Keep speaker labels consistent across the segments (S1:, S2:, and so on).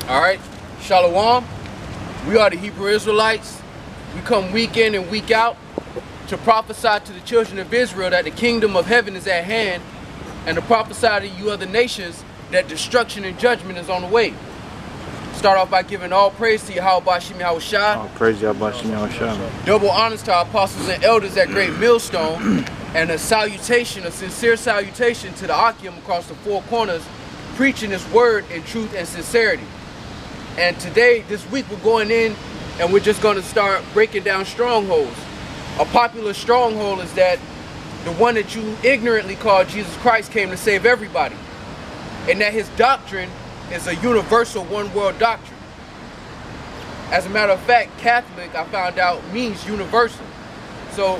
S1: All right, Shalom. We are the Hebrew Israelites. We come week in and week out to prophesy to the children of Israel that the kingdom of heaven is at hand, and to prophesy to you other nations that destruction and judgment is on the way. Start off by giving all praise to Yahweh Bashim Yahushua.
S2: All praise Yahweh Bashim Yahushua.
S1: Double honors to our apostles and elders at Great Millstone, and a salutation, a sincere salutation to the Akim across the four corners, preaching His word in truth and sincerity. And today, this week, we're going in and we're just going to start breaking down strongholds. A popular stronghold is that the one that you ignorantly call Jesus Christ came to save everybody, and that His doctrine is a universal one-world doctrine. As a matter of fact, Catholic, I found out, means universal. So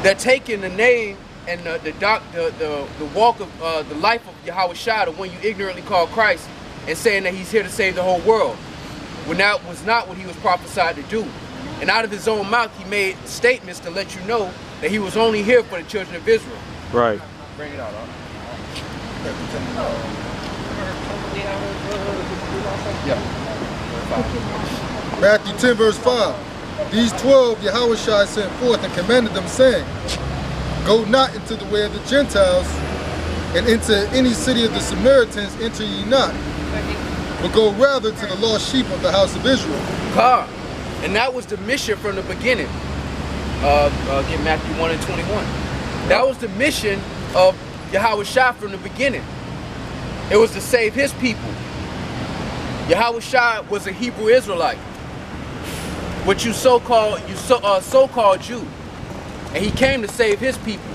S1: they're taking the name and the walk of the life of Yahweh Shai, the one you ignorantly call Christ, and saying that He's here to save the whole world, when that was not what He was prophesied to do. And out of His own mouth, He made statements to let you know that He was only here for the children of Israel.
S2: Right.
S1: Bring it out.
S3: Matthew 10 verse 5. These 12 Yahushua sent forth and commanded them, saying, Go not into the way of the Gentiles, and into any city of the Samaritans enter ye not, but go rather to the lost sheep of the house of Israel.
S1: And that was the mission from the beginning. Get Matthew 1 and 21. That was the mission of Yahweh Shai from the beginning. It was to save His people. Yahweh Shai was a Hebrew Israelite, what you so-called Jew, and He came to save His people.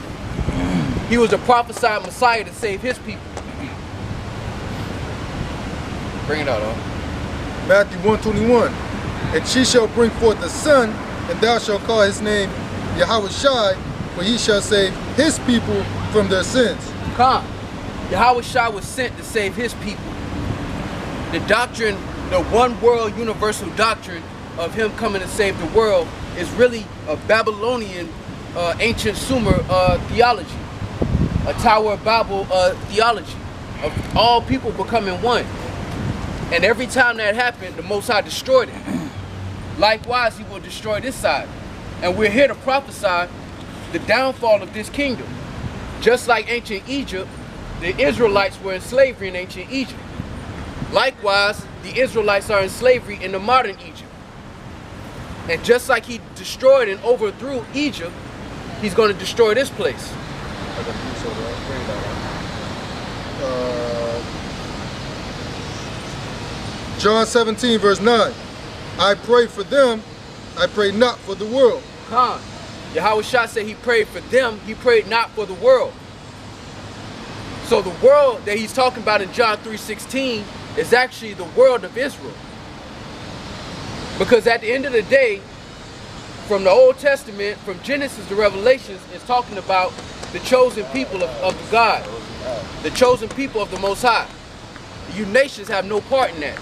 S1: He was a prophesied Messiah to save His people. Bring it out, huh?
S3: Matthew 1:21. And she shall bring forth a son, and thou shalt call his name Yahweh Shai, for he shall save his people from their sins.
S1: Yahweh Shai was sent to save His people. The doctrine, the one world universal doctrine of Him coming to save the world, is really a Babylonian ancient Sumer theology, a Tower of Babel theology of all people becoming one. And every time that happened, the Most High destroyed it. Likewise, He will destroy this side. And we're here to prophesy the downfall of this kingdom. Just like ancient Egypt, the Israelites were in slavery in ancient Egypt. Likewise, the Israelites are in slavery in the modern Egypt. And just like He destroyed and overthrew Egypt, He's going to destroy this place.
S3: John 17 verse 9. I pray for them, I pray not for the world.
S1: Yahweh Shai said He prayed for them, He prayed not for the world. So the world that He's talking about in John 3:16 is actually the world of Israel. Because at the end of the day, from the Old Testament, from Genesis to Revelations, it's talking about the chosen people of God, the chosen people of the Most High. You nations have no part in that.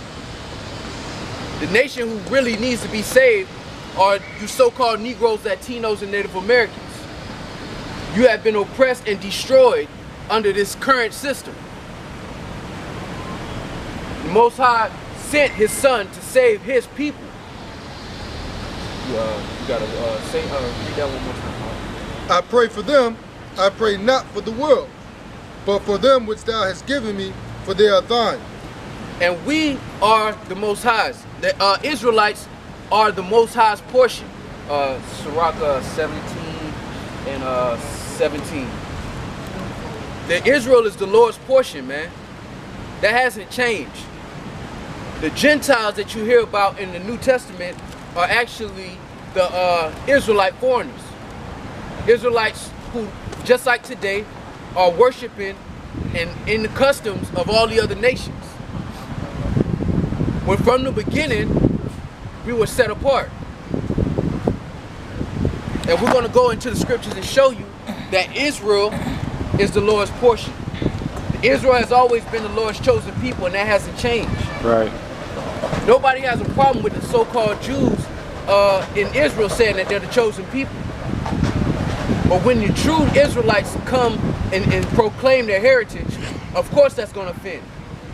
S1: The nation who really needs to be saved are you so-called Negroes, Latinos, and Native Americans. You have been oppressed and destroyed under this current system. The Most High sent His Son to save His people. You gotta read that one more time.
S3: I pray for them, I pray not for the world, but for them which Thou hast given me, for they are Thine.
S1: And we are the Most High's. The Israelites are the Most High's portion. Sirach 17 and 17. The Israel is the Lord's portion, man. That hasn't changed. The Gentiles that you hear about in the New Testament are actually the Israelite foreigners. Israelites who, just like today, are worshiping and in the customs of all the other nations. When from the beginning, we were set apart. And we're going to go into the scriptures and show you that Israel is the Lord's portion. Israel has always been the Lord's chosen people, and that hasn't changed.
S2: Right.
S1: Nobody has a problem with the so-called Jews in Israel saying that they're the chosen people. But when the true Israelites come and proclaim their heritage, of course that's going to offend.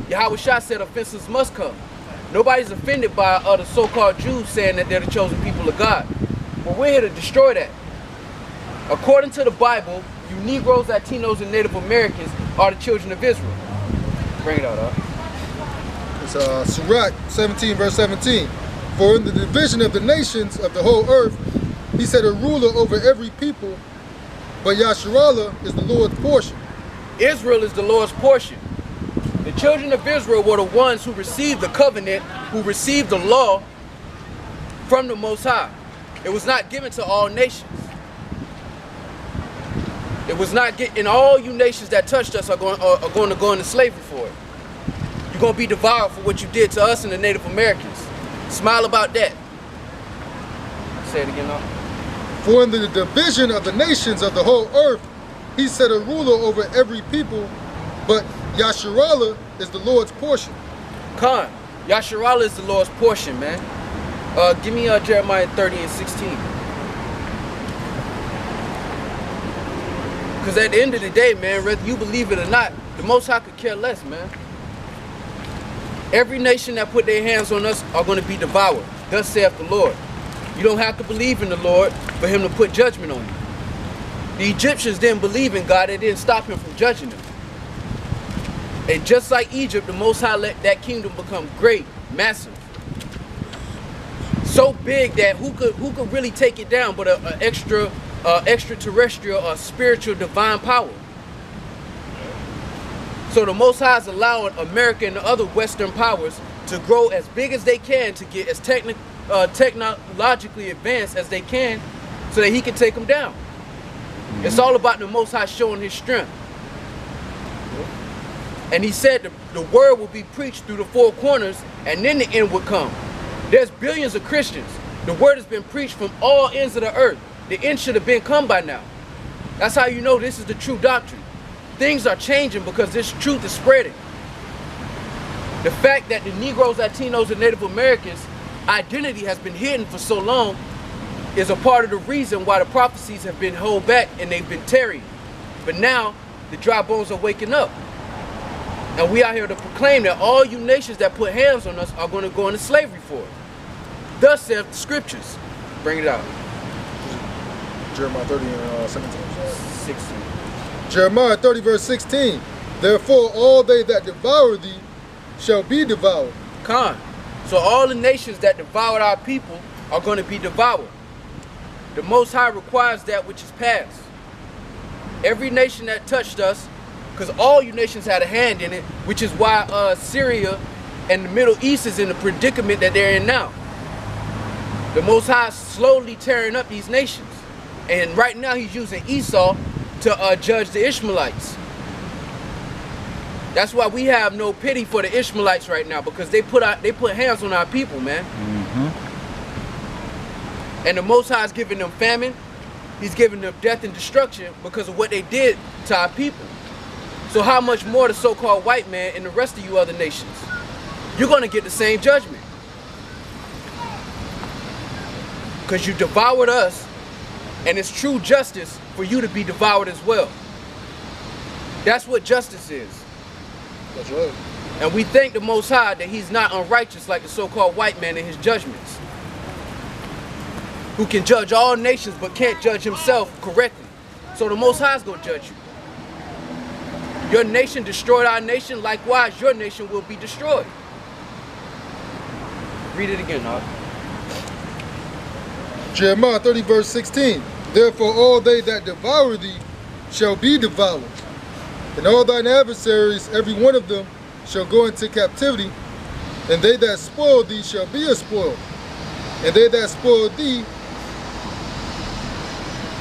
S1: Yahweh Shai said offenses must come. Nobody's offended by the so-called Jews saying that they're the chosen people of God. But we're here to destroy that. According to the Bible, you Negroes, Latinos, and Native Americans are the children of Israel. Bring it out,
S3: It's Sirach 17, verse 17. For in the division of the nations of the whole earth, he set a ruler over every people, but Yasharallah is the Lord's portion.
S1: Israel is the Lord's portion. The children of Israel were the ones who received the covenant, who received the law from the Most High. It was not given to all nations. It was not getting. All you nations that touched us are going to go into slavery for it. You're going to be devoured for what you did to us and the Native Americans. Smile about that. Say it again now.
S3: For in the division of the nations of the whole earth, he set a ruler over every people, but Yasharallah is the Lord's portion.
S1: Khan, Yasharallah is the Lord's portion, man. Give me Jeremiah 30 and 16. Because at the end of the day, man, whether you believe it or not, the Most High could care less, man. Every nation that put their hands on us are going to be devoured. Thus saith the Lord. You don't have to believe in the Lord for him to put judgment on you. The Egyptians didn't believe in God. It didn't stop him from judging them. And just like Egypt, the Most High let that kingdom become great, massive. So big that who could really take it down but an extraterrestrial or spiritual divine power. So the Most High is allowing America and the other Western powers to grow as big as they can, to get as technologically advanced as they can, so that he can take them down. It's all about the Most High showing his strength. And he said the word will be preached through the four corners, and then the end would come. There's billions of Christians. The word has been preached from all ends of the earth. The end should have been come by now. That's how you know this is the true doctrine. Things are changing because this truth is spreading. The fact that the Negroes, Latinos, and Native Americans' identity has been hidden for so long is a part of the reason why the prophecies have been held back and they've been tarried. But now the dry bones are waking up. And we are here to proclaim that all you nations that put hands on us are going to go into slavery for it. Thus saith the scriptures. Bring it out.
S3: Jeremiah 30 and 17.
S1: 16.
S3: Jeremiah 30 verse 16. Therefore all they that devour thee shall be devoured.
S1: Khan. So all the nations that devoured our people are going to be devoured. The Most High requires that which is past. Every nation that touched us, because all you nations had a hand in it, which is why Syria and the Middle East is in the predicament that they're in now. The Most High is slowly tearing up these nations. And right now he's using Esau to judge the Ishmaelites. That's why we have no pity for the Ishmaelites right now, because they put hands on our people, man. And the Most High is giving them famine. He's giving them death and destruction because of what they did to our people. So how much more the so-called white man and the rest of you other nations? You're going to get the same judgment. Because you devoured us, and it's true justice for you to be devoured as well. That's what justice is.
S3: That's right.
S1: And we thank the Most High that he's not unrighteous like the so-called white man in his judgments, who can judge all nations but can't judge himself correctly. So the Most High is going to judge you. Your nation destroyed our nation, likewise your nation will be destroyed. Read it again, Hawk.
S3: Jeremiah 30 verse 16. Therefore all they that devour thee shall be devoured, and all thine adversaries, every one of them, shall go into captivity, and they that spoil thee shall be a spoil, and they that spoil thee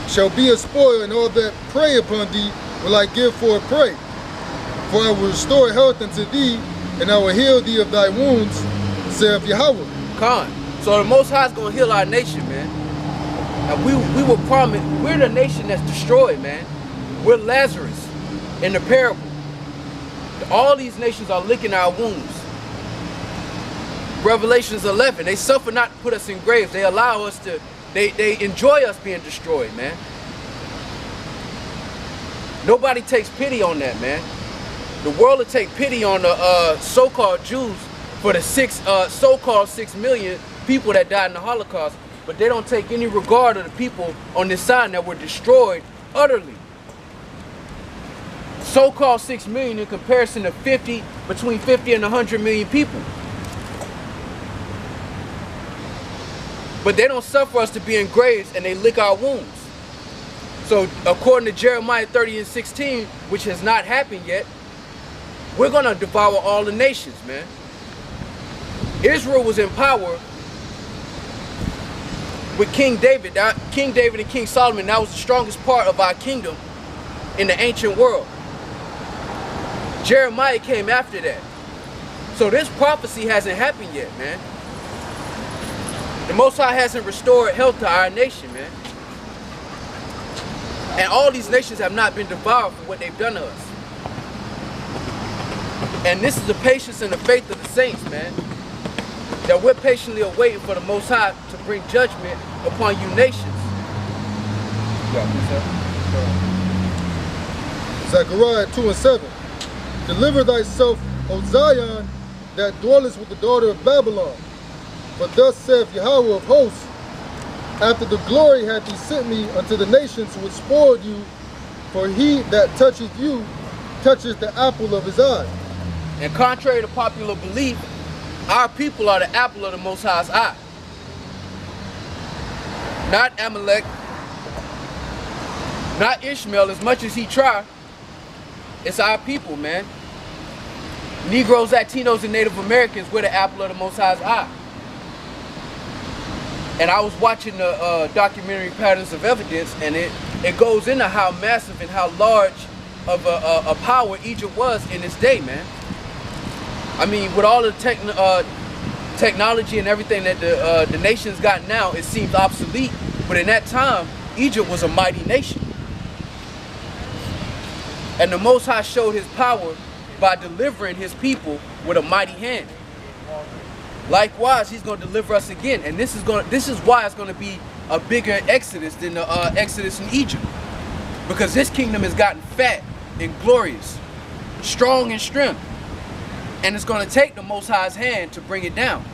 S3: shall be a spoil, and all that prey upon thee will I give for a prey. For I will restore health unto thee, and I will heal thee of thy wounds, saith Yahweh.
S1: Khan. So the Most High is going to heal our nation, man. And we were promised, we're the nation that's destroyed, man. We're Lazarus in the parable. All these nations are licking our wounds. Revelations 11, they suffer not to put us in graves. They allow us to, they enjoy us being destroyed, man. Nobody takes pity on that, man. The world will take pity on the so-called Jews for the so-called 6 million people that died in the Holocaust, but they don't take any regard of the people on this side that were destroyed utterly. So-called 6 million in comparison to between 50 and 100 million people. But they don't suffer us to be in graves, and they lick our wounds. So according to Jeremiah 30:16, which has not happened yet, we're gonna devour all the nations, man. Israel was in power with King David. King David and King Solomon, that was the strongest part of our kingdom in the ancient world. Jeremiah came after that. So this prophecy hasn't happened yet, man. The Most High hasn't restored health to our nation, man. And all these nations have not been devoured for what they've done to us. And this is the patience and the faith of the saints, man. That we're patiently awaiting for the Most High to bring judgment upon you nations.
S3: Zechariah 2:7. Deliver thyself, O Zion, that dwellest with the daughter of Babylon. For thus saith Yahweh of hosts, after the glory hath he sent me unto the nations which spoiled you, for he that toucheth you toucheth the apple of his eye.
S1: And contrary to popular belief, our people are the apple of the Most High's eye. Not Amalek, not Ishmael, as much as he tried. It's our people, man. Negroes, Latinos, and Native Americans, we're the apple of the Most High's eye. And I was watching the documentary Patterns of Evidence, and it goes into how massive and how large of a power Egypt was in its day, man. I mean, with all the technology and everything that the nation's got now, it seems obsolete. But in that time, Egypt was a mighty nation. And the Most High showed his power by delivering his people with a mighty hand. Likewise, he's going to deliver us again. And this is why it's going to be a bigger exodus than the exodus in Egypt. Because this kingdom has gotten fat and glorious, strong in strength. And it's going to take the Most High's hand to bring it down.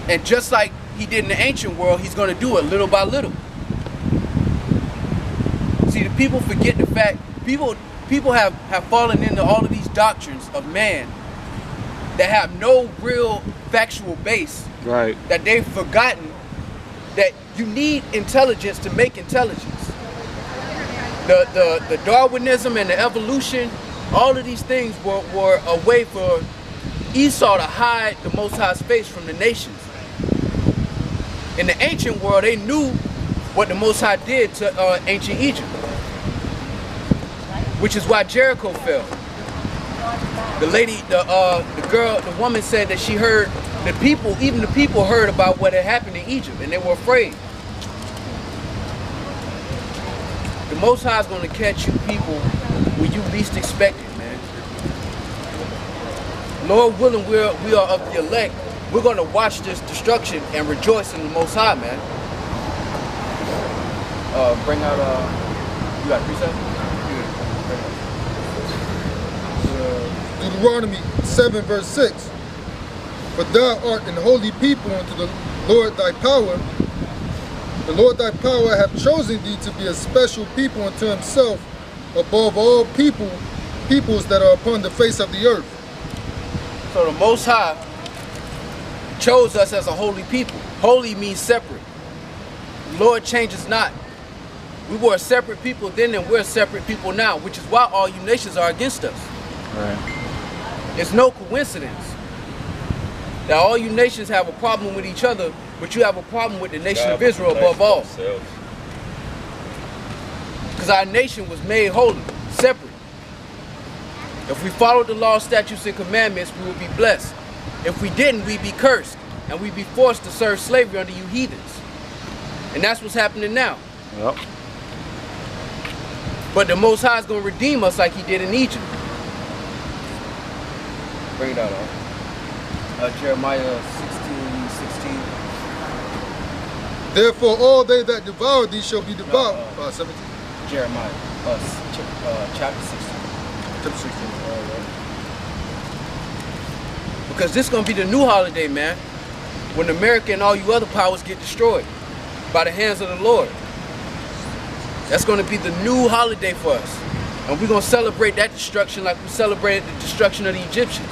S1: And just like he did in the ancient world, he's going to do it little by little. See, the people forget the fact, people have fallen into all of these doctrines of man that have no real factual base.
S2: Right.
S1: That they've forgotten that you need intelligence to make intelligence. The Darwinism and the evolution, all of these things were a way for Esau to hide the Most High's face from the nations. In the ancient world, they knew what the Most High did to ancient Egypt, which is why Jericho fell. The lady, the woman said that she heard even the people heard about what had happened in Egypt, and they were afraid. The Most High is going to catch you people when you least expect it, man. Lord willing, we are of the elect. We're going to watch this destruction and rejoice in the Most High, man. Bring out, you got 3 seconds?
S3: Deuteronomy 7 verse 6. For thou art an holy people unto the Lord thy power. The Lord thy power hath chosen thee to be a special people unto himself above all peoples that are upon the face of the earth.
S1: So the Most High chose us as a holy people. Holy means separate. The Lord changes not. We were a separate people then, and we're a separate people now, which is why all you nations are against us.
S2: Right.
S1: It's no coincidence that all you nations have a problem with each other, but you have a problem with the nation of Israel above all. Because our nation was made holy, separate. If we followed the law, statutes, and commandments, we would be blessed. If we didn't, we'd be cursed, and we'd be forced to serve slavery under you heathens. And that's what's happening now.
S2: Yep.
S1: But the Most High is going to redeem us like he did in Egypt. Bring that up. Jeremiah 16:16.
S3: Therefore all they that devour thee shall be devoured. 17.
S1: Jeremiah, chapter 16.
S3: Chapter 16.
S1: Because this is going to be the new holiday, man. When America and all you other powers get destroyed by the hands of the Lord. That's going to be the new holiday for us. And we're going to celebrate that destruction like we celebrated the destruction of the Egyptians.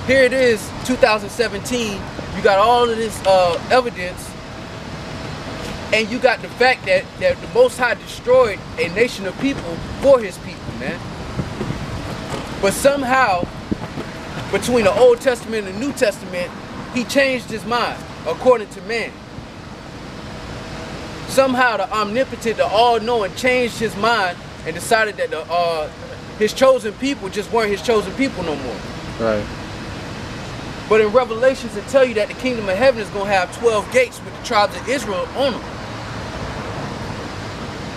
S1: Here it is, 2017. You got all of this evidence. And you got the fact that the Most High destroyed a nation of people for his people, man. But somehow, between the Old Testament and the New Testament, he changed his mind, according to man. Somehow the omnipotent, the all-knowing, changed his mind and decided that his chosen people just weren't his chosen people no more.
S2: Right.
S1: But in Revelations, it tell you that the kingdom of heaven is going to have 12 gates with the tribes of Israel on them.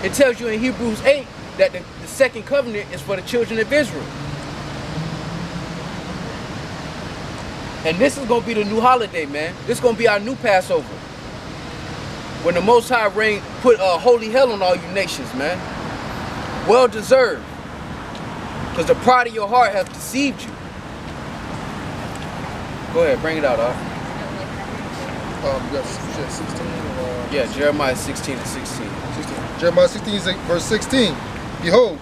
S1: It tells you in Hebrews 8 that the second covenant is for the children of Israel. And this is going to be the new holiday, man. This is going to be our new Passover. When the Most High reign put a holy hell on all you nations, man. Well deserved. Because the pride of your heart has deceived you. Go ahead, bring it out,
S3: You got 16 or,
S1: yeah, Jeremiah 16 and 16.
S3: Jeremiah 16, verse 16. Behold,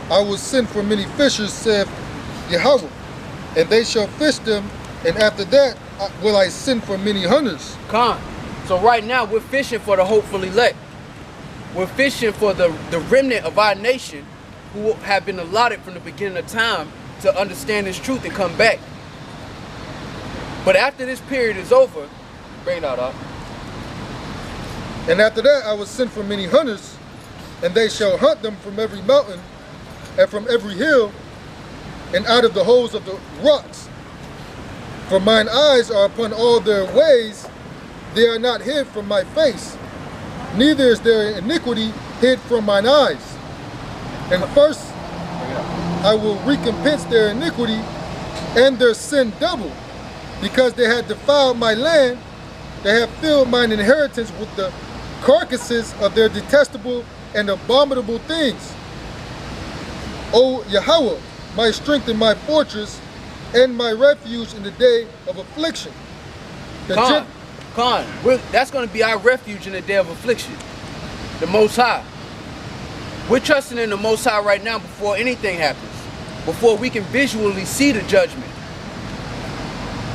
S3: I will send for many fishers, saith Yahweh, and they shall fish them, and after that will I send for many hunters.
S1: Con. So right now we're fishing for the hopeful elect. We're fishing for the remnant of our nation who have been allotted from the beginning of time to understand this truth and come back. But after this period is over, bring it out,
S3: And after that I will send for many hunters, and they shall hunt them from every mountain and from every hill and out of the holes of the rocks. For mine eyes are upon all their ways, they are not hid from my face, neither is their iniquity hid from mine eyes. And first I will recompense their iniquity and their sin double, because they had defiled my land, they have filled mine inheritance with the carcasses of their detestable and abominable things. O Yahweh, my strength and my fortress, and my refuge in the day of affliction.
S1: That's going to be our refuge in the day of affliction. The Most High. We're trusting in the Most High right now before anything happens. Before we can visually see the judgment.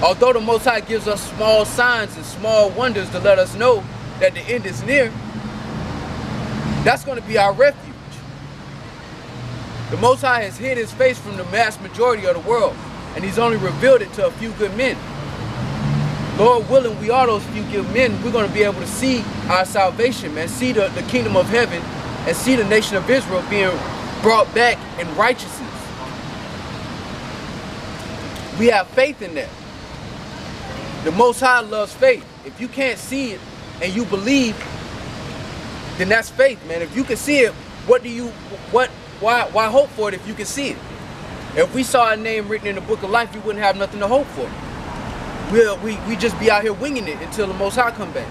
S1: Although the Most High gives us small signs and small wonders to let us know that the end is near, that's going to be our refuge. The Most High has hid his face from the mass majority of the world, and he's only revealed it to a few good men. Lord willing, we are those few good men. We're going to be able to see our salvation, man. See the kingdom of heaven and see the nation of Israel being brought back in righteousness. We have faith in that. The Most High loves faith. If you can't see it and you believe, then that's faith, man. If you can see it, why hope for it if you can see it? If we saw our name written in the book of life, we wouldn't have nothing to hope for. We just be out here winging it until the Most High come back.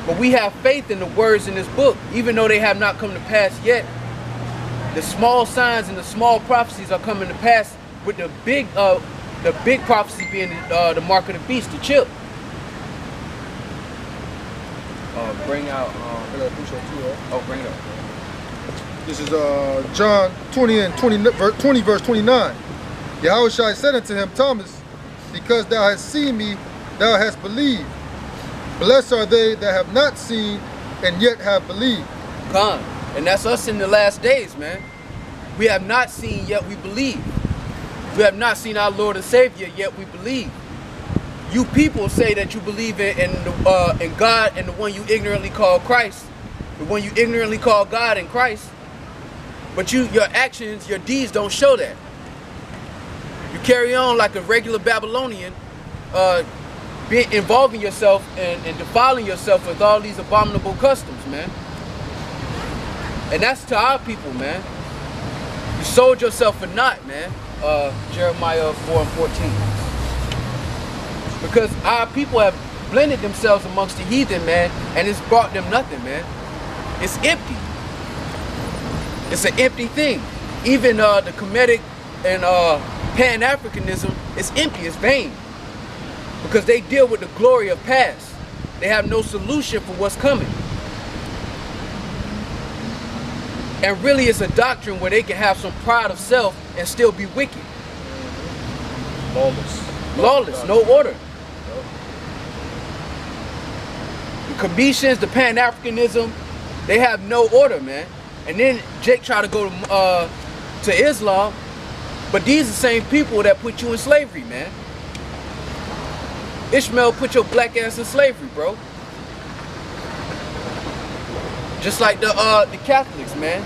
S1: But we have faith in the words in this book, even though they have not come to pass yet. The small signs and the small prophecies are coming to pass, with the big prophecy being the mark of the beast, the chip. Bring out. Bring it up.
S3: This is John 20 verse 29. Yahweh said unto him, Thomas, because thou hast seen me, thou hast believed. Blessed are they that have not seen and yet have believed.
S1: Come. And that's us in the last days, man. We have not seen, yet we believe. We have not seen our Lord and Savior, yet we believe. You people say that you believe in God and the one you ignorantly call Christ, the one you ignorantly call God and Christ, but your actions, your deeds don't show that. You carry on like a regular Babylonian, involving yourself and defiling yourself with all these abominable customs, man. And that's to our people, man. You sold yourself for naught, man. Jeremiah 4 and 14. Because our people have blended themselves amongst the heathen, man, and it's brought them nothing, man. It's empty. It's an empty thing. Even the Kemetic and Pan-Africanism is empty, it's vain. Because they deal with the glory of past. They have no solution for what's coming. And really it's a doctrine where they can have some pride of self and still be wicked. Lawless, no order. The Cometians, the Pan-Africanism, they have no order, man. And then Jake tried to go to Islam, but these are the same people that put you in slavery, man. Ishmael put your black ass in slavery, bro. Just like the Catholics, man.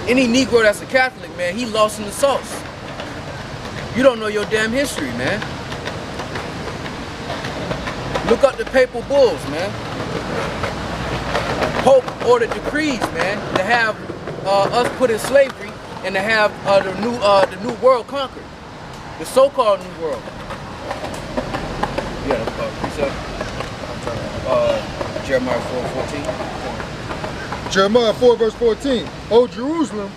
S1: Any Negro that's a Catholic, man, he lost in the sauce. You don't know your damn history, man. Look up the papal bulls, man. Pope ordered decrees, man, to have us put in slavery and to have the new world conquered, the so-called new world. Yeah, precept. Jeremiah 4:14.
S3: Jeremiah 4 verse 14. O Jerusalem,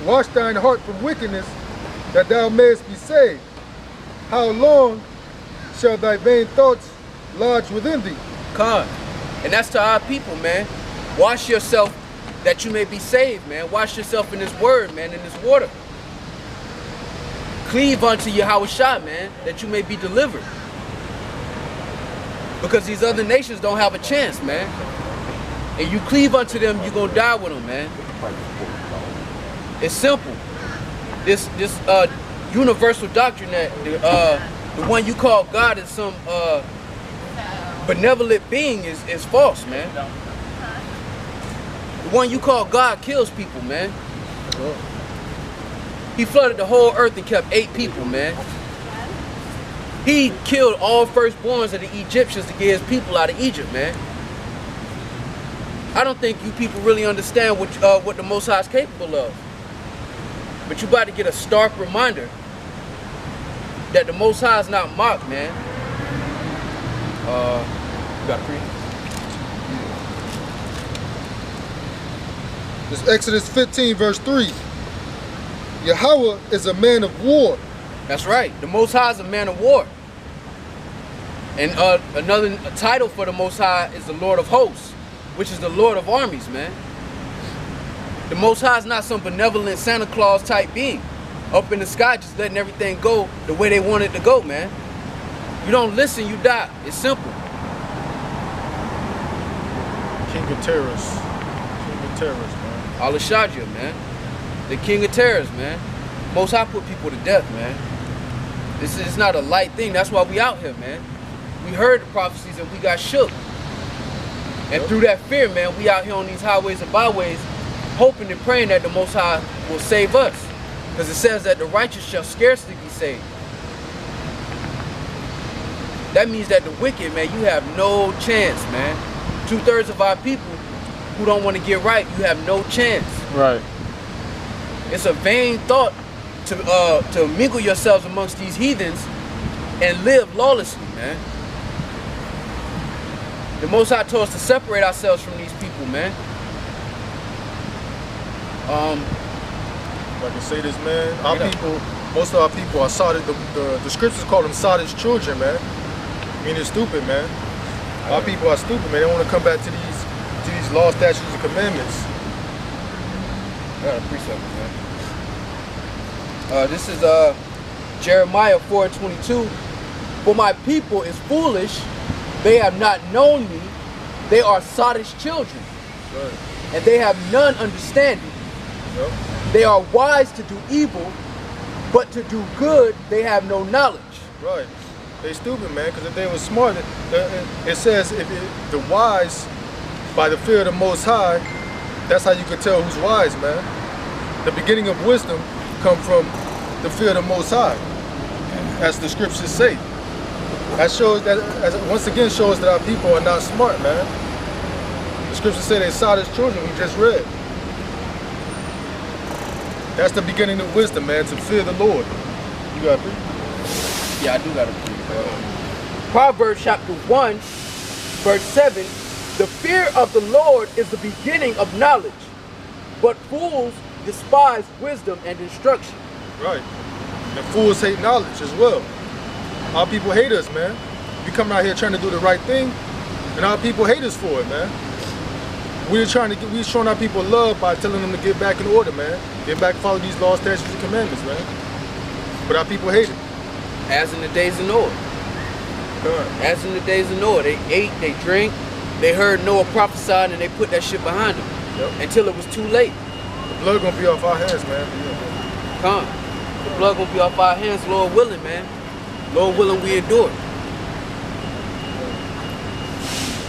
S3: wash thine heart from wickedness, that thou mayest be saved. How long shall thy vain thoughts lodge within thee?
S1: Con. And that's to our people, man. Wash yourself that you may be saved, man. Wash yourself in this word, man, in this water. Cleave unto Yahushua, man, that you may be delivered. Because these other nations don't have a chance, man. And you cleave unto them, you're gonna die with them, man. It's simple. This universal doctrine that the one you call God is some benevolent being is false, man. The one you call God kills people, man. He flooded the whole earth and kept 8 people, man. He killed all firstborns of the Egyptians to get his people out of Egypt, man. I don't think you people really understand what the Most High is capable of. But you about to get a stark reminder that the Most High is not mocked, man. You got to read.
S3: It's Exodus 15 verse 3. Yahweh is a man of war.
S1: That's right. The Most High is a man of war. And another title for the Most High is the Lord of Hosts, which is the Lord of Armies, man. The Most High is not some benevolent Santa Claus type being up in the sky just letting everything go the way they want it to go, man. You don't listen, you die. It's simple.
S3: King of terrorists. King of terrorists, man.
S1: Al-Shadia, man. The king of terrorists, man. Most High put people to death, man. This is not a light thing. That's why we out here, man. We heard the prophecies and we got shook. And through that fear, man, we out here on these highways and byways hoping and praying that the Most High will save us. Because it says that the righteous shall scarcely be saved. That means that the wicked, man, you have no chance, man. 2/3 of our people who don't want to get right, you have no chance.
S2: Right.
S1: It's a vain thought to mingle yourselves amongst these heathens and live lawlessly, man. The Most High told us to separate ourselves from these people, man.
S3: If I can say this, man, our people, most of our people are Sodom. The scriptures call them Sodom's children, man. I mean, it's stupid, man. Our people are stupid, man. They want to come back to these laws, statutes, and commandments.
S1: Yeah, precept, man. This is Jeremiah 4:22. For my people is foolish, they have not known me. They are Sodom's children,
S3: Right.
S1: and they have none understanding.
S3: Yep.
S1: They are wise to do evil, but to do good they have no knowledge.
S3: Right. They stupid, man, because if they were smart, it says the wise, by the fear of the Most High, that's how you could tell who's wise, man. The beginning of wisdom come from the fear of the Most High, as the scriptures say. That shows that, once again, shows that our people are not smart, man. The scriptures say they're Sodom's children, we just read. That's the beginning of wisdom, man, to fear the Lord. You got to read?
S1: Yeah, I do got to read. Proverbs chapter 1, verse 7. The fear of the Lord is the beginning of knowledge, but fools despise wisdom and instruction.
S3: Right. And fools hate knowledge as well. Our people hate us, man. We come out here trying to do the right thing, and our people hate us for it, man. We're showing our people love by telling them to get back in order, man. Get back, follow these laws, statutes, and commandments, man. But our people hate it.
S1: As in the days of Noah. As in the days of Noah, they ate, they drank, they heard Noah prophesied, and they put that shit behind them.
S3: Yep.
S1: Until it was too late.
S3: The blood gonna be off our hands, man.
S1: Come. The blood gonna be off our hands, Lord willing, man. Lord willing, we endure.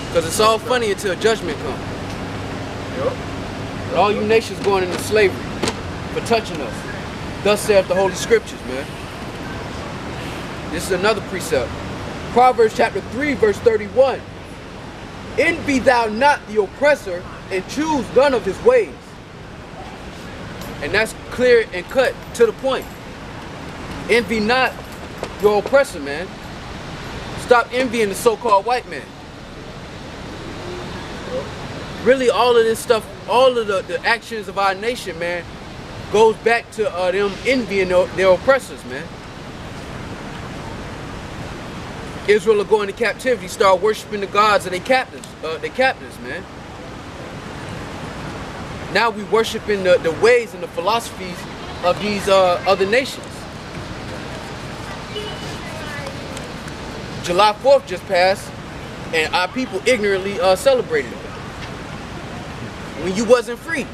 S1: Because it's all funny until judgment comes.
S3: Yep.
S1: And all you nations going into slavery for touching us. Thus saith the Holy Scriptures, man. This is another precept. Proverbs chapter 3, verse 31. Envy thou not the oppressor, and choose none of his ways. And that's clear and cut to the point. Envy not your oppressor, man. Stop envying the so-called white man. Really, all of this stuff, all of the actions of our nation, man, goes back to them envying their oppressors, man. Israel will go into captivity, start worshiping the gods of their captives, man. Now we worshiping the ways and the philosophies of these other nations. July 4th just passed, and our people ignorantly celebrated it. When you wasn't free.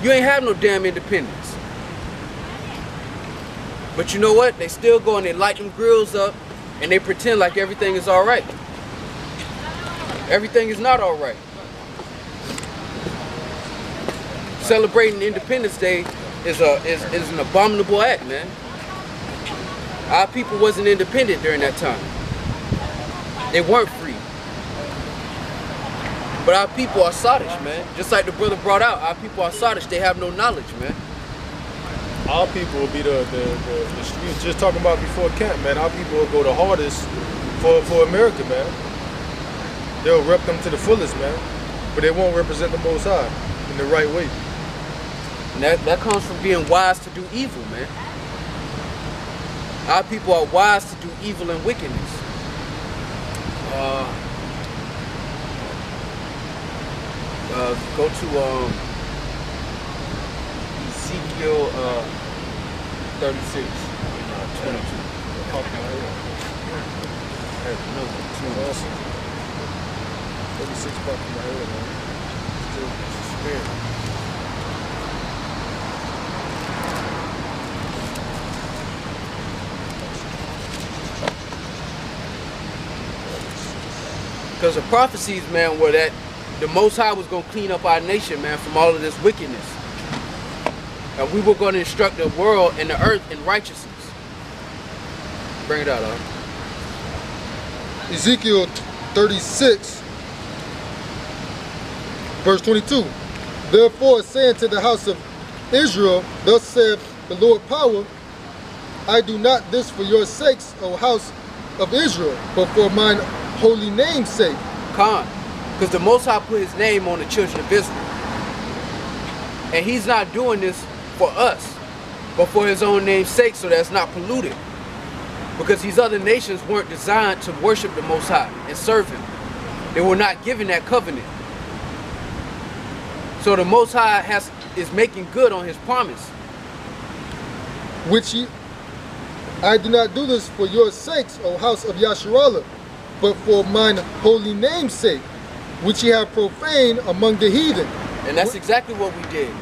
S1: You ain't have no damn independence. But you know what? They still go and they light them grills up and they pretend like everything is all right. Everything is not all right. Celebrating Independence Day is an abominable act, man. Our people wasn't independent during that time. They weren't free. But our people are sottish, man. Just like the brother brought out, our people are sottish. They have no knowledge, man.
S3: Our people will be the streets. Just talking about before camp, man. Our people will go the hardest for America, man. They'll rep them to the fullest, man. But they won't represent the Most High in the right way.
S1: And that comes from being wise to do evil, man. Our people are wise to do evil and wickedness. Go to Ezekiel 36, 22.
S3: 36 bucks in my head, man. Still spirit.
S1: Because the prophecies, man, were that the Most High was going to clean up our nation, man, from all of this wickedness. And we were going to instruct the world and the earth in righteousness. Bring it out,
S3: Ezekiel 36, verse 22. Therefore, saying to the house of Israel, thus saith the Lord power, I do not this for your sakes, O house of Israel, but for mine holy name's sake.
S1: Khan. Because the Most High put his name on the children of Israel. And he's not doing this for us, but for his own name's sake, so that it's not polluted. Because these other nations weren't designed to worship the Most High and serve him. They were not given that covenant. So the Most High is making good on his promise.
S3: I do not do this for your sakes, O house of Yasharallah, but for mine holy name's sake, which ye have profaned among the heathen.
S1: And that's exactly what we did.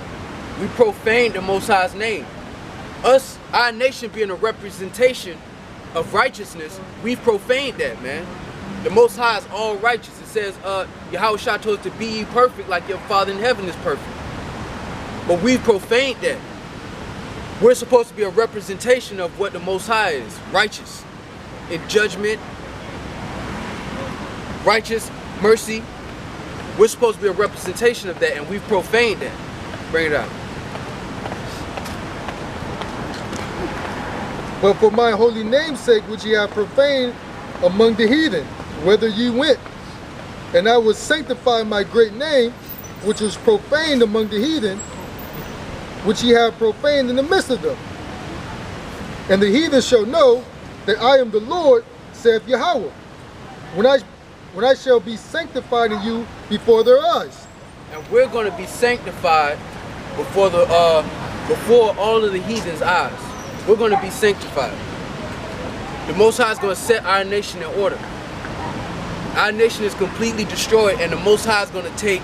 S1: We profaned the Most High's name. Us, our nation being a representation of righteousness, we've profaned that, man. The Most High is all righteous. It says, Yahushua told us to be ye perfect like your Father in heaven is perfect. But we've profaned that. We're supposed to be a representation of what the Most High is. Righteous. In judgment. Righteous. Mercy. We're supposed to be a representation of that, and we've profaned that. Bring it out.
S3: But for my holy name's sake, which ye have profaned among the heathen, whither ye went, and I will sanctify my great name, which was profaned among the heathen, which ye have profaned in the midst of them. And the heathen shall know that I am the Lord, saith Yahweh, when I shall be sanctified in you before their eyes.
S1: And we're going to be sanctified before all of the heathen's eyes. We're going to be sanctified. The Most High is going to set our nation in order. Our nation is completely destroyed, and the Most High is going to take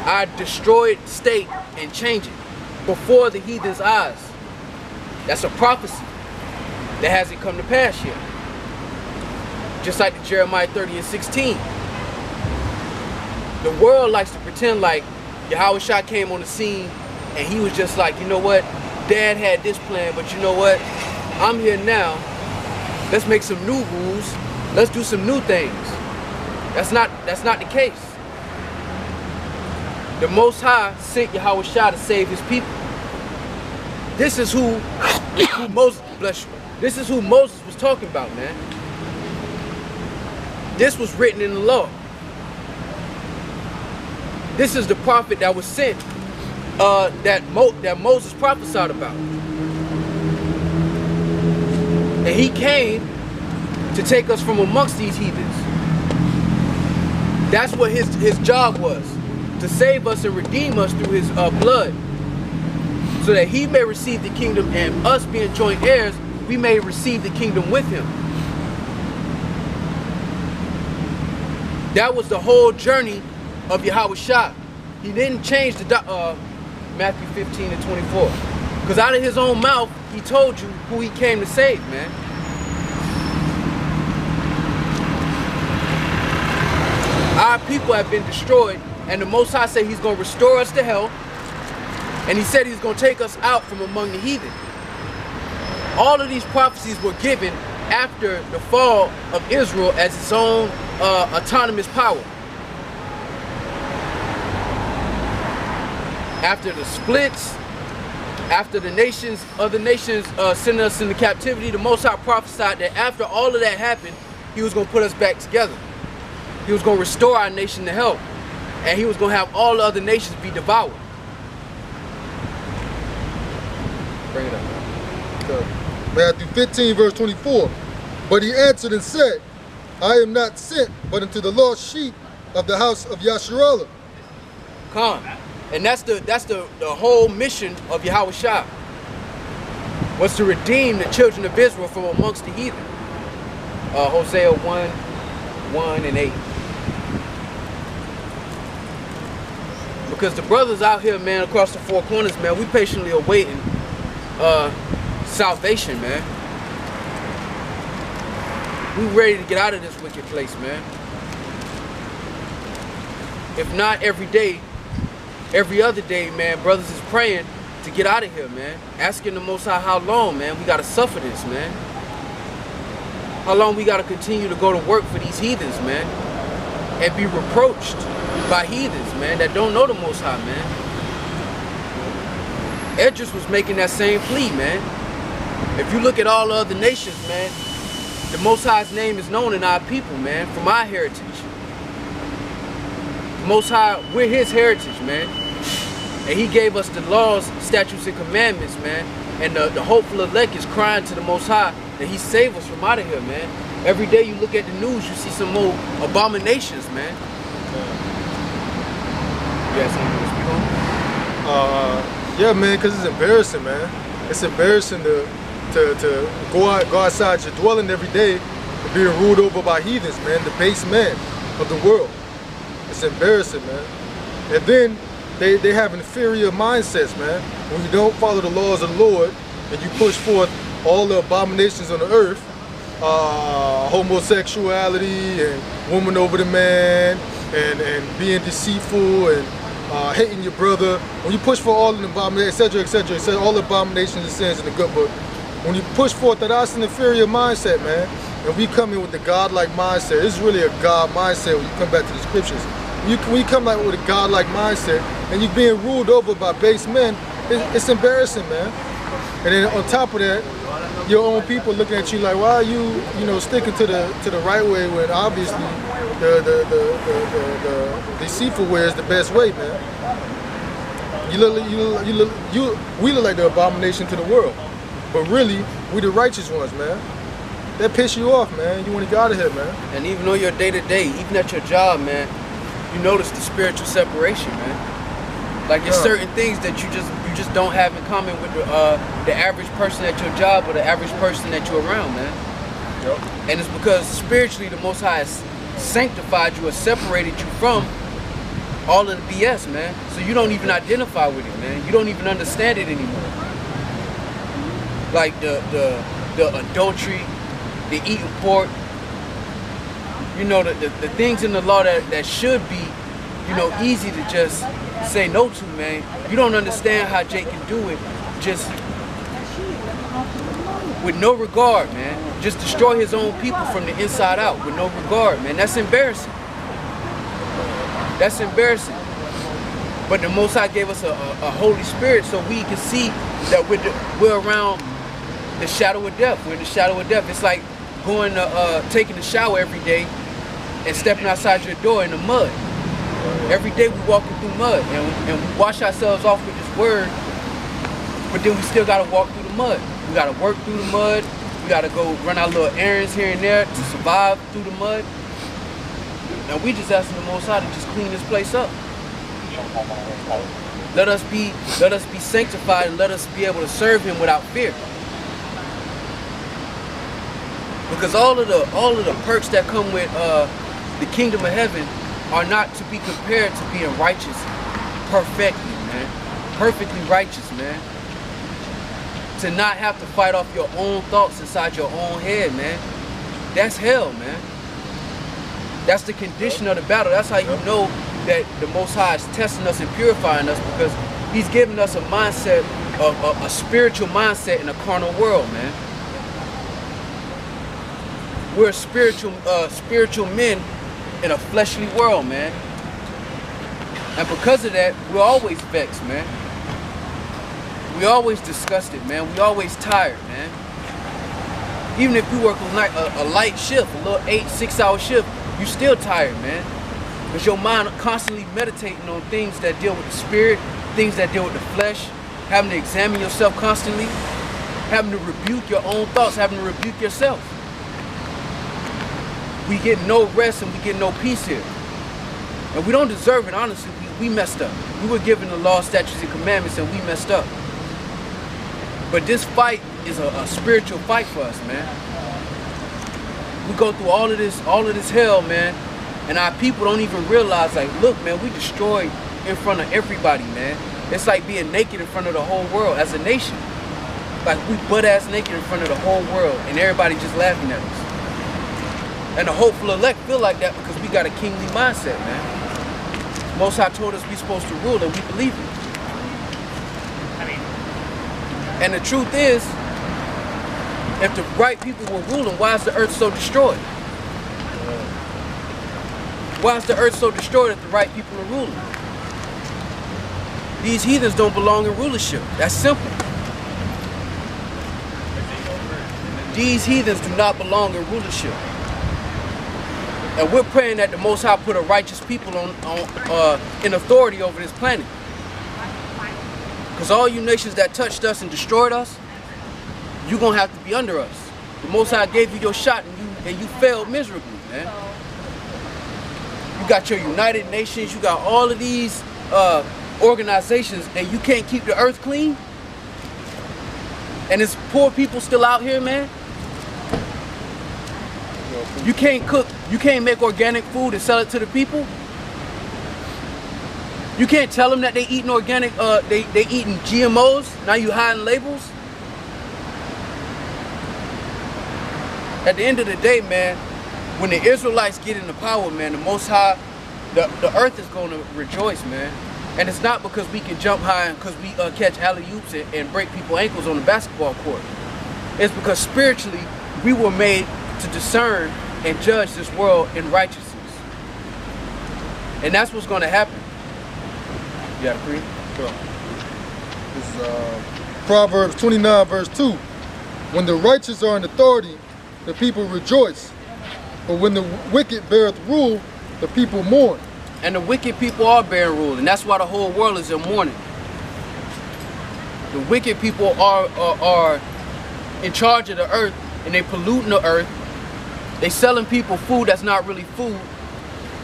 S1: our destroyed state and change it before the heathen's eyes. That's a prophecy that hasn't come to pass yet. Just like the Jeremiah 30:16. The world likes to pretend like Yahweh Shah came on the scene and he was just like, you know what, Dad had this plan, but you know what, I'm here now. Let's make some new rules. Let's do some new things. That's not the case. The Most High sent Yahweh Shah to save his people. This is who Moses, bless you. This is who Moses was talking about, man. This was written in the law. This is the prophet that was sent, that Moses prophesied about. And he came to take us from amongst these heathens. That's what his job was, to save us and redeem us through his blood, so that he may receive the kingdom, and us being joint heirs, we may receive the kingdom with him. That was the whole journey of Yahweh Shah. He didn't change the Matthew 15:24. Because out of his own mouth, he told you who he came to save, man. Our people have been destroyed, and the Most High said he's going to restore us to health, and he said he's going to take us out from among the heathen. All of these prophecies were given after the fall of Israel as its own autonomous power. After the splits, after the other nations sent us into captivity, the Most High prophesied that after all of that happened, he was going to put us back together. He was going to restore our nation to health, and he was going to have all the other nations be devoured. Bring it up.
S3: Matthew 15, verse 24. But he answered and said, I am not sent but unto the lost sheep of the house of Yasharallah.
S1: Come. And that's the whole mission of Yahweh Shah, was to redeem the children of Israel from amongst the heathen. Hosea 1:1 and 8. Because the brothers out here, man, across the four corners, man, we patiently awaiting salvation, man. We ready to get out of this wicked place, man. If not every day, every other day, man, brothers is praying to get out of here, man. Asking the Most High how long, man, we gotta suffer this, man. How long we gotta continue to go to work for these heathens, man, and be reproached by heathens, man, that don't know the Most High, man. Edris was making that same plea, man. If you look at all the other nations, man, the Most High's name is known in our people, man, from our heritage. The Most High, we're his heritage, man. And he gave us the laws, statutes, and commandments, man. And the hopeful elect is crying to the Most High that he save us from out of here, man. Every day you look at the news, you see some more abominations, man. You got something to speak on?
S3: Yeah, man, because it's embarrassing, man. It's embarrassing to go outside your dwelling every day and being ruled over by heathens, man, the base men of the world. It's embarrassing, man. And then they have inferior mindsets, man. When you don't follow the laws of the Lord and you push forth all the abominations on the earth, homosexuality and woman over the man and being deceitful and hating your brother. When you push for all the abominations, etc., all the abominations and sins in the good book, when you push forth that's an inferior mindset, man. And we come in with the godlike mindset. It's really a God mindset when you come back to the scriptures. When you come out with a godlike mindset and you're being ruled over by base men, it's embarrassing, man. And then on top of that, your own people looking at you like, why are you, sticking to the right way when obviously the deceitful way is the best way, man. We look like the abomination to the world, but really, we the righteous ones, man. That piss you off, man. You want to get out of here, man.
S1: And even on your day-to-day, even at your job, man, you notice the spiritual separation, man. Like there's certain things that you just don't have in common with the average person at your job or the average person that you're around, man.
S3: Yep.
S1: And it's because spiritually the Most High has sanctified you or separated you from all of the BS, man. So you don't even identify with it, man. You don't even understand it anymore. Like the adultery, the eating pork, you know, the things in the law that should be, you know, easy to just say no to, man. You don't understand how Jake can do it just with no regard, man. Just destroy his own people from the inside out with no regard, man. That's embarrassing. That's embarrassing. But the Most High gave us a Holy Spirit so we can see that we're around the shadow of death. We're in the shadow of death. It's like going to taking a shower every day and stepping outside your door in the mud. Every day we walking through mud and we wash ourselves off with this word, but then we still got to walk through the mud. We got to work through the mud. We got to go run our little errands here and there to survive through the mud. And we just asking the Most High to just clean this place up. Let us be sanctified and let us be able to serve Him without fear. Because all of the perks that come with the kingdom of heaven are not to be compared to being righteous perfectly, man. Perfectly righteous, man. To not have to fight off your own thoughts inside your own head, man. That's hell, man. That's the condition of the battle. That's how you know that the Most High is testing us and purifying us, because He's giving us a mindset, a spiritual mindset in a carnal world, man. We're spiritual men in a fleshly world, man. And because of that, we're always vexed, man. We always disgusted, man. We always tired, man. Even if you work a light shift, a little 6-hour shift, you still tired, man. Because your mind constantly meditating on things that deal with the spirit, things that deal with the flesh, having to examine yourself constantly, having to rebuke your own thoughts, having to rebuke yourself. We get no rest and we get no peace here. And we don't deserve it, honestly. We messed up. We were given the law, statutes, and commandments, and we messed up. But this fight is a spiritual fight for us, man. We go through all of this hell, man, and our people don't even realize, like, look, man, we destroyed in front of everybody, man. It's like being naked in front of the whole world as a nation. Like, we butt-ass naked in front of the whole world, and everybody just laughing at us. And the hopeful elect feel like that because we got a kingly mindset, man. Most High told us we're supposed to rule, and we believe it. And the truth is, if the right people were ruling, why is the earth so destroyed? Why is the earth so destroyed if the right people are ruling? These heathens don't belong in rulership. That's simple. These heathens do not belong in rulership. And we're praying that the Most High put a righteous people in authority over this planet. Because all you nations that touched us and destroyed us, you're going to have to be under us. The Most High gave you your shot and you failed miserably, man. You got your United Nations, you got all of these organizations, and you can't keep the earth clean? And it's poor people still out here, man? You can't cook, you can't make organic food and sell it to the people? You can't tell them that they eating organic, they eating GMOs, now you hiding labels? At the end of the day, man, when the Israelites get into power, man, the Most High, the earth is going to rejoice, man. And it's not because we can jump high and because we catch alley-oops and break people's ankles on the basketball court. It's because spiritually, we were made to discern and judge this world in righteousness. And that's what's going to happen. Yeah, agree?
S3: Sure. This is Proverbs 29, verse 2. When the righteous are in authority, the people rejoice. But when the wicked beareth rule, the people mourn.
S1: And the wicked people are bearing rule, and that's why the whole world is in mourning. The wicked people are in charge of the earth, and they polluting the earth. They selling people food that's not really food,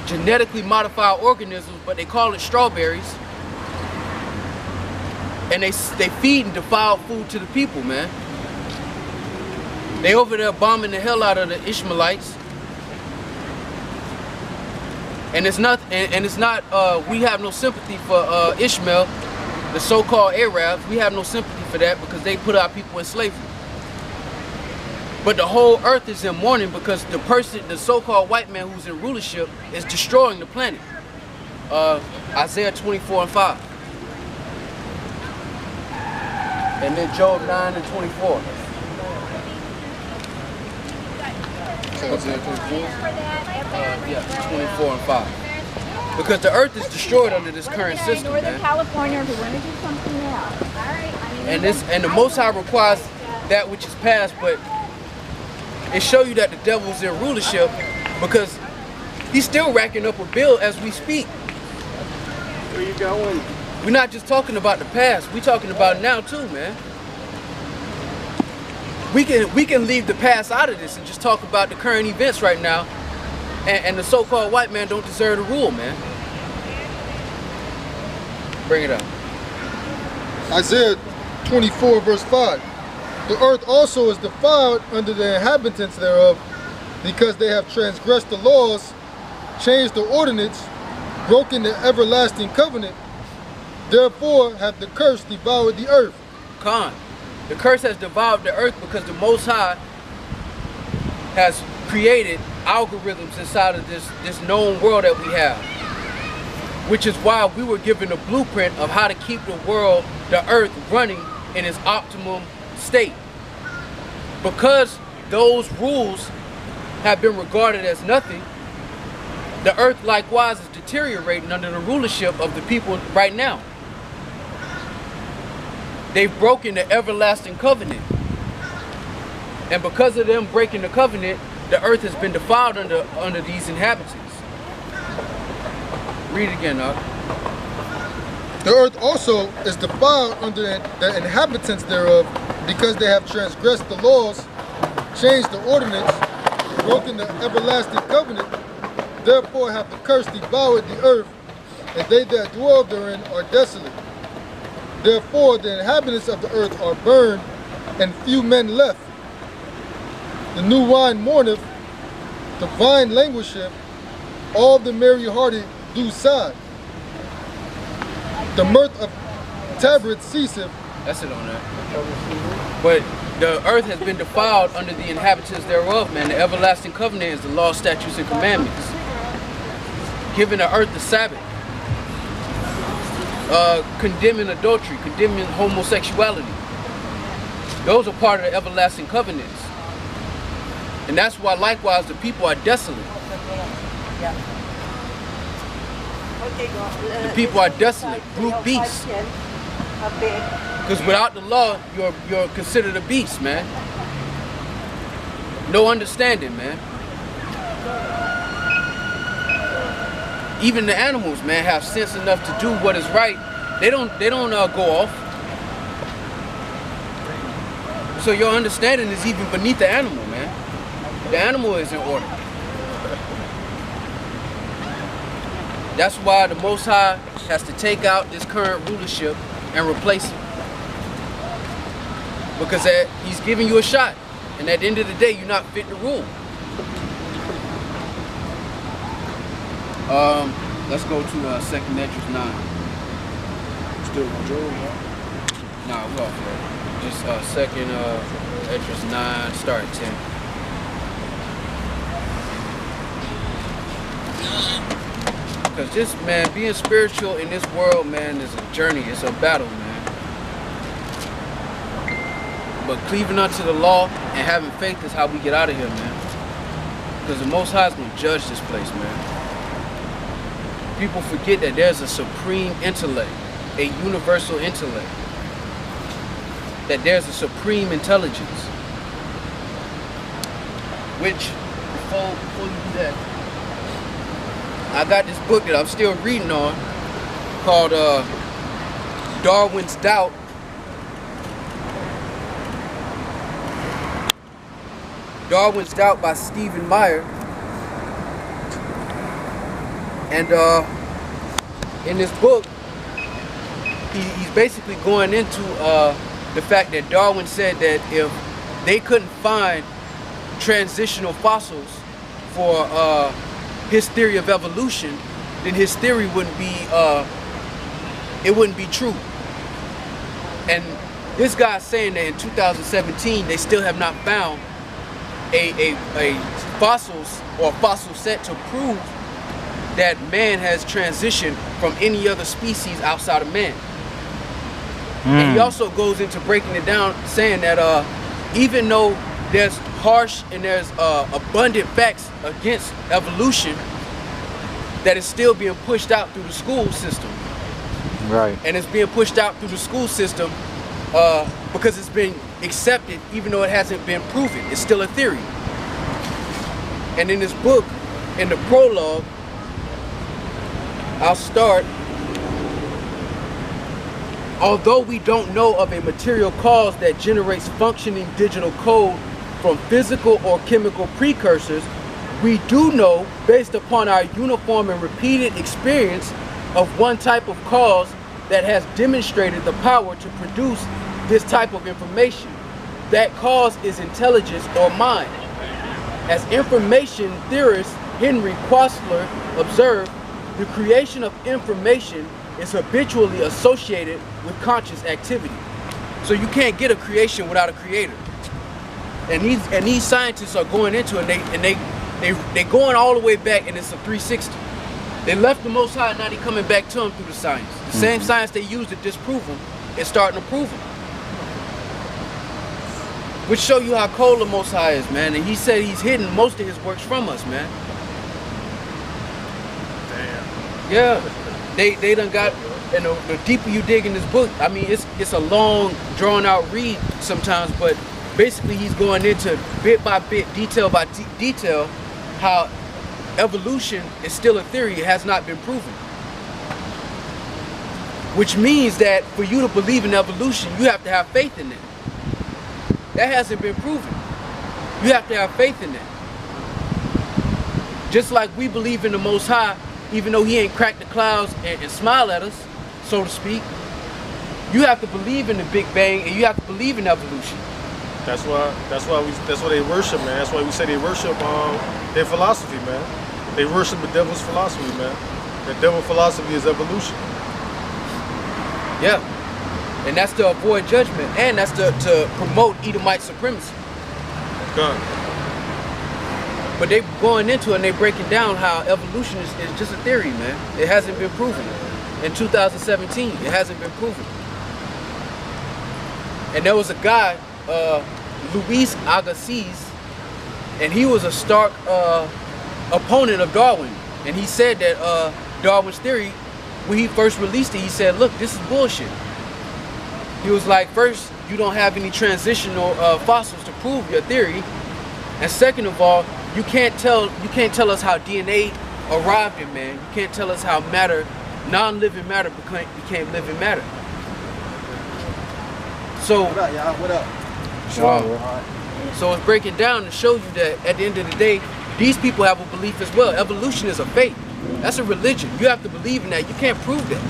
S1: genetically modified organisms, but they call it strawberries. And they feeding defiled food to the people, man. They over there bombing the hell out of the Ishmaelites. And it's not, we have no sympathy for Ishmael, the so-called Arabs. We have no sympathy for that because they put our people in slavery. But the whole earth is in mourning because the so-called white man who's in rulership is destroying the planet. Isaiah 24:5. And then Job 9:24.
S3: Isaiah 24.
S1: Yeah, 24:5. Because the earth is destroyed under this current system, man.
S4: California, if we want to do something else.
S1: And the Most High requires that which is past, but it show you that the devil's in rulership because he's still racking up a bill as we speak.
S2: Where you going?
S1: We're not just talking about the past, we're talking about now too, man. We can leave the past out of this and just talk about the current events right now. And the so-called white man don't deserve to rule, man. Bring it up.
S3: Isaiah 24 verse 5. The earth also is defiled under the inhabitants thereof, because they have transgressed the laws, changed the ordinance, broken the everlasting covenant. Therefore hath the curse devoured the earth.
S1: Khan, the curse has devoured the earth because the Most High has created algorithms inside of this known world that we have, which is why we were given a blueprint of how to keep the world, the earth, running in its optimum state. Because those rules have been regarded as nothing, the earth likewise is deteriorating under the rulership of the people right now. They've broken the everlasting covenant. And because of them breaking the covenant, the earth has been defiled under these inhabitants. Read it again,
S3: The earth also is defiled under the inhabitants thereof, because they have transgressed the laws, changed the ordinance, broken the everlasting covenant. Therefore hath the curse devoured the earth, and they that dwell therein are desolate. Therefore the inhabitants of the earth are burned, and few men left. The new wine mourneth, the vine languisheth, all the merry-hearted do sigh. The mirth of Tabret ceaseth.
S1: That's it on that. But the earth has been defiled under the inhabitants thereof, man. The everlasting covenant is the law, statutes, and commandments. Giving the earth the Sabbath. Condemning adultery, condemning homosexuality. Those are part of the everlasting covenants. And that's why likewise the people are desolate. The people are desolate, brute beasts. Because without the law, you're considered a beast, man. No understanding, man. Even the animals, man, have sense enough to do what is right. They don't go off. So your understanding is even beneath the animal, man. The animal is in order. That's why the Most High has to take out this current rulership and replace it. Because he's giving you a shot. And at the end of the day, you're not fit to rule. Let's go to 2nd Esdras 9.
S3: Still on Job, huh?
S1: Nah, we're off there. Just 2nd Esdras 9, start at 10. Because this, man, being spiritual in this world, man, is a journey. It's a battle, man. But cleaving unto the law and having faith is how we get out of here, man. Because the Most High is going to judge this place, man. People forget that there's a supreme intellect, a universal intellect. That there's a supreme intelligence. Which, before you do that, I got this book that I'm still reading on called Darwin's Doubt, Darwin's Doubt by Stephen Meyer. And in this book, he's basically going into the fact that Darwin said that if they couldn't find transitional fossils for his theory of evolution, then his theory wouldn't be true. And this guy's saying that in 2017 they still have not found a fossils or fossil set to prove that man has transitioned from any other species outside of man. And he also goes into breaking it down, saying that even though there's harsh and there's abundant facts against evolution, that is still being pushed out through the school system.
S5: Right.
S1: And it's being pushed out through the school system because it's been accepted, even though it hasn't been proven. It's still a theory. And in this book, in the prologue, I'll start. Although we don't know of a material cause that generates functioning digital code from physical or chemical precursors, we do know, based upon our uniform and repeated experience, of one type of cause that has demonstrated the power to produce this type of information. That cause is intelligence or mind. As information theorist Henry Quastler observed, the creation of information is habitually associated with conscious activity. So you can't get a creation without a creator. And these scientists are going into it, and they're going all the way back, and it's a 360. They left the Most High, now they're coming back to him through the science. The same science they used to disprove him is starting to prove him. Which show you how cold the Most High is, man. And he said he's hidden most of his works from us, man.
S2: Damn.
S1: Yeah, they done got, and the deeper you dig in this book, I mean, it's a long, drawn out read sometimes, but basically he's going into bit by bit, detail by detail, how evolution is still a theory. It has not been proven. Which means that for you to believe in evolution, you have to have faith in it. That hasn't been proven. You have to have faith in it. Just like we believe in the Most High, even though he ain't cracked the clouds and smile at us, so to speak, you have to believe in the Big Bang, and you have to believe in evolution.
S2: That's why they worship, man. That's why we say they worship their philosophy, man. They worship the devil's philosophy, man. The devil's philosophy is evolution.
S1: Yeah. And that's to avoid judgment, and that's to promote Edomite supremacy.
S2: God.
S1: But they going into it and they breaking down how evolution is just a theory, man. It hasn't been proven. In 2017, it hasn't been proven. And there was a guy, Luis Agassiz, and he was a stark opponent of Darwin. And he said that Darwin's theory, when he first released it, he said, look, this is bullshit. He was like, first, you don't have any transitional fossils to prove your theory. And second of all, you can't tell us how DNA arrived in man. You can't tell us how matter, non-living matter became living matter. So
S3: What up, y'all? What up?
S1: Sure. So it's breaking down to show you that at the end of the day, these people have a belief as well. Evolution is a faith. That's a religion. You have to believe in that. You can't prove that.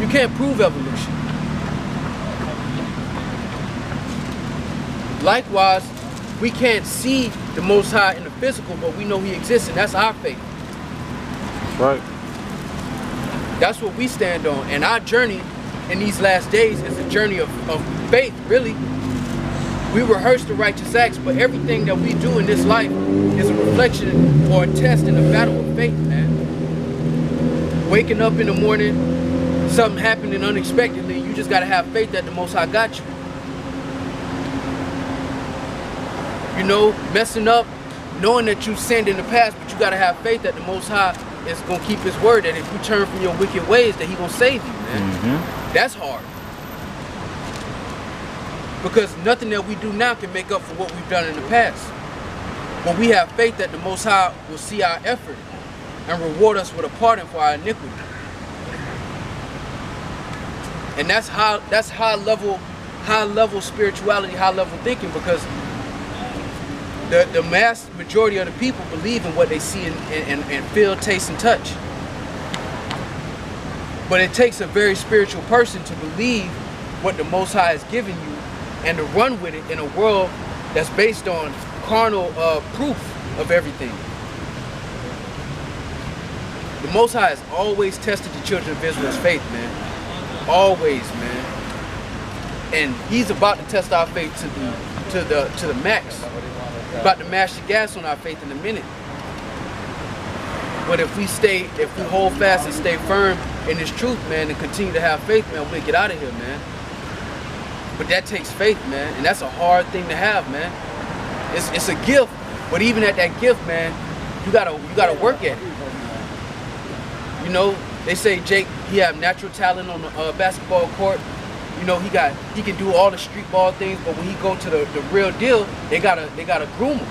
S1: You can't prove evolution. Likewise, we can't see the Most High in the physical, but we know he exists, and that's our faith.
S5: Right.
S1: That's what we stand on. And our journey in these last days is a journey of faith, really. We rehearse the righteous acts, but everything that we do in this life is a reflection or a test in a battle of faith, man. Waking up in the morning, something happening unexpectedly, you just gotta have faith that the Most High got you. You know, messing up, knowing that you sinned in the past, but you gotta have faith that the Most High is gonna keep his word, that if you turn from your wicked ways, that he gonna save you, man. That's hard. Because nothing that we do now can make up for what we've done in the past. But we have faith that the Most High will see our effort and reward us with a pardon for our iniquity. And that's high level spirituality, high level thinking, because The mass majority of the people believe in what they see and feel, taste, and touch. But it takes a very spiritual person to believe what the Most High has given you and to run with it in a world that's based on carnal proof of everything. The Most High has always tested the children of Israel's faith, man. Always, man. And He's about to test our faith to the max. He's about to mash the gas on our faith in a minute. But if we hold fast and stay firm in this truth, man, and continue to have faith, man, we'll get out of here, man. But that takes faith, man, and that's a hard thing to have, man. It's a gift, but even at that gift, man, you gotta work at it. You know, they say Jake, he have natural talent on the basketball court. You know, he can do all the street ball things, but when he go to the real deal, they gotta groom him.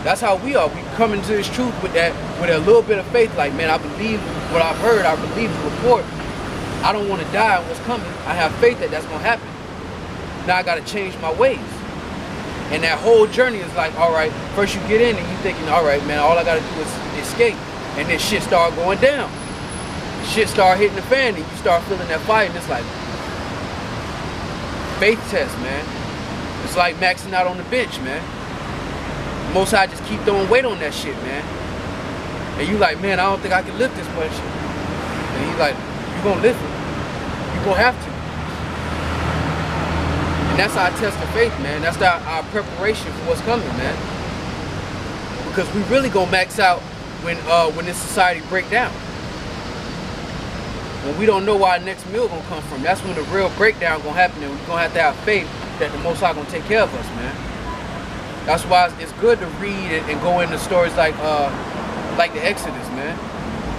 S1: That's how we are. We come into this truth with a little bit of faith, like, man, I believe what I've heard, I believe the report. I don't want to die on what's coming. I have faith that that's gonna happen. Now I gotta change my ways. And that whole journey is like, all right, first you get in and you thinking, all right, man, all I gotta do is escape. And then shit start going down. Shit start hitting the fan and you start feeling that fire, and it's like, faith test, man. It's like maxing out on the bench, man. Most High just keep throwing weight on that shit, man. And you like, man, I don't think I can lift this much. And he's like, you gonna lift it. You gonna have to. And that's our test of faith, man. That's our preparation for what's coming, man. Because we really gonna max out when this society break down. When we don't know where our next meal gonna come from, that's when the real breakdown gonna happen, and we're gonna have to have faith that the Most High gonna take care of us, man. That's why it's good to read and go into stories like the Exodus, man,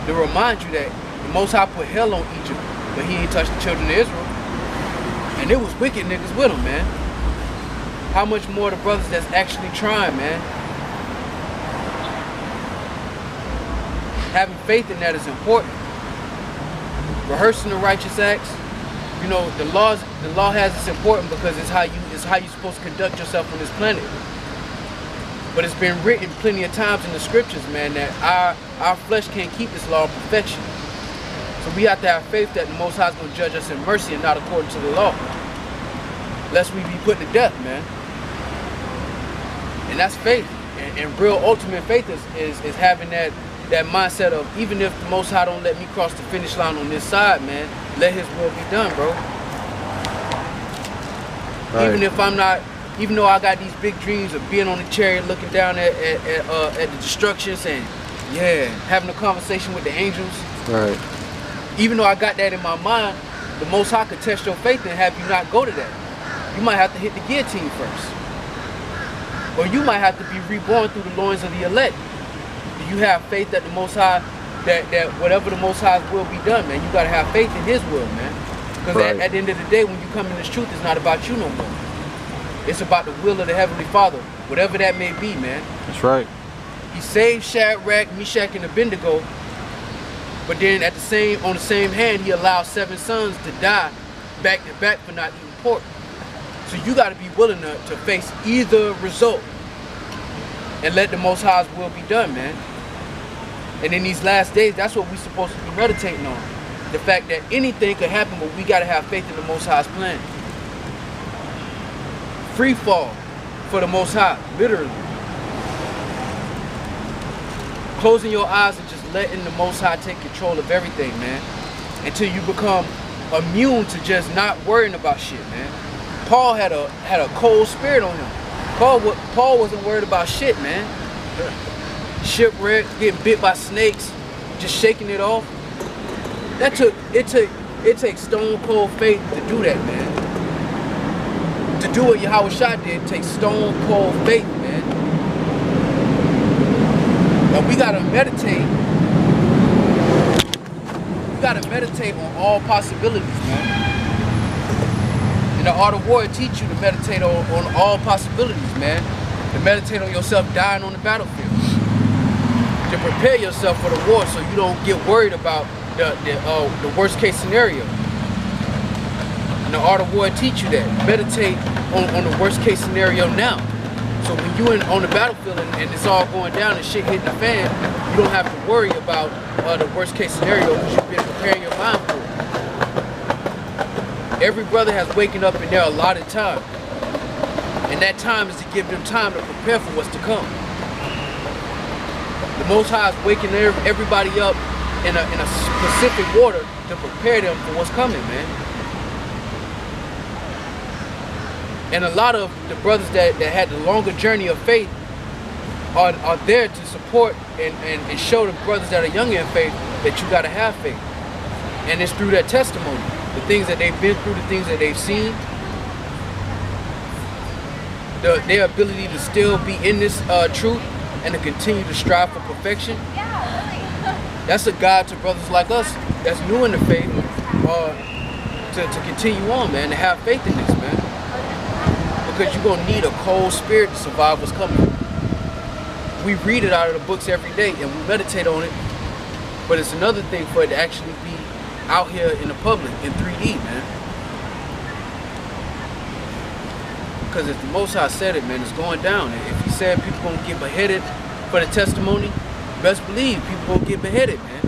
S1: to remind you that the Most High put hell on Egypt, but He ain't touched the children of Israel. And it was wicked niggas with them, man. How much more the brothers that's actually trying, man? Having faith in that is important. Rehearsing the righteous acts, you know, the law has it's important because it's how you're supposed to conduct yourself on this planet. But it's been written plenty of times in the scriptures, man, that our flesh can't keep this law of perfection. So we have to have faith that the Most High is going to judge us in mercy and not according to the law, lest we be put to death, man. And that's faith. And real ultimate faith is having that mindset of, even if the Most High don't let me cross the finish line on this side, man, let His will be done, bro. Right. Even though I got these big dreams of being on the chariot looking down at the destruction, saying, yeah, having a conversation with the angels.
S5: Right.
S1: Even though I got that in my mind, the Most High could test your faith and have you not go to that. You might have to hit the guillotine first. Or you might have to be reborn through the loins of the elect. You have faith that the Most High, that whatever the Most High's will be done, man. You gotta have faith in His will, man. Because
S5: right.
S1: at the end of the day, when you come in this truth, it's not about you no more. It's about the will of the Heavenly Father, whatever that may be, man.
S5: That's right.
S1: He saved Shadrach, Meshach, and Abednego, but then on the same hand, He allowed 7 sons to die back to back for not eating pork. So you got to be willing to face either result and let the Most High's will be done, man. And in these last days, that's what we're supposed to be meditating on. The fact that anything could happen, but we got to have faith in the Most High's plan. Free fall for the Most High, literally. Closing your eyes and just letting the Most High take control of everything, man. Until you become immune to just not worrying about shit, man. Paul had a cold spirit on him. Paul wasn't worried about shit, man. Shipwreck, getting bit by snakes, just shaking it off. It takes stone cold faith to do that, man. To do what Yahweh did takes stone cold faith, man. And we gotta meditate. We gotta meditate on all possibilities, man. And the art of war teach you to meditate on all possibilities, man. To meditate on yourself dying on the battlefield. To prepare yourself for the war so you don't get worried about the worst case scenario. And the art of war teach you that. Meditate on the worst case scenario now. So when you on the battlefield and it's all going down and shit hitting the fan, you don't have to worry about the worst case scenario because you've been preparing your mind for it. Every brother has waken up in their allotted time. And that time is to give them time to prepare for what's to come. The Most High is waking everybody up in a specific order to prepare them for what's coming, man. And a lot of the brothers that had the longer journey of faith are there to support and show the brothers that are younger in faith that you gotta have faith. And it's through that testimony, the things that they've been through, the things that they've seen, their ability to still be in this truth and to continue to strive for perfection. That's a guide to brothers like us that's new in the faith to continue on, man, to have faith in this, man. Because you're going to need a cold spirit to survive what's coming. We read it out of the books every day and we meditate on it, but it's another thing for it to actually be out here in the public in 3D, man. Because if the Most High said it, man, it's going down. If he said people gonna get beheaded for the testimony, best believe people gonna get beheaded, man.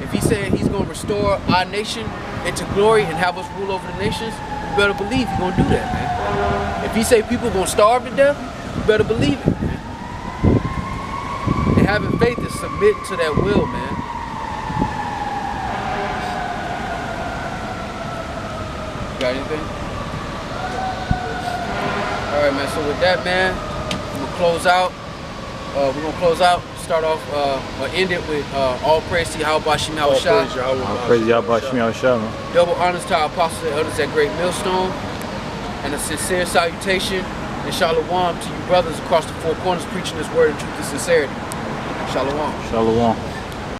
S1: If he said he's gonna restore our nation into glory and have us rule over the nations, you better believe he's gonna do that, man. If he say people gonna starve to death, you better believe it, man. And having faith is submitting to that will, man. You got anything? All right, man, so with that, man, we're gonna close out. Start off, or end it with all praise to Yahweh Bashim Yahushua.
S5: All praise Yahweh Bashim Yahushua.
S1: Double honors to our apostles and elders at Great Millstone. And a sincere salutation and shalom to you brothers across the four corners preaching this word in truth and sincerity. Shalom.
S5: Shalom.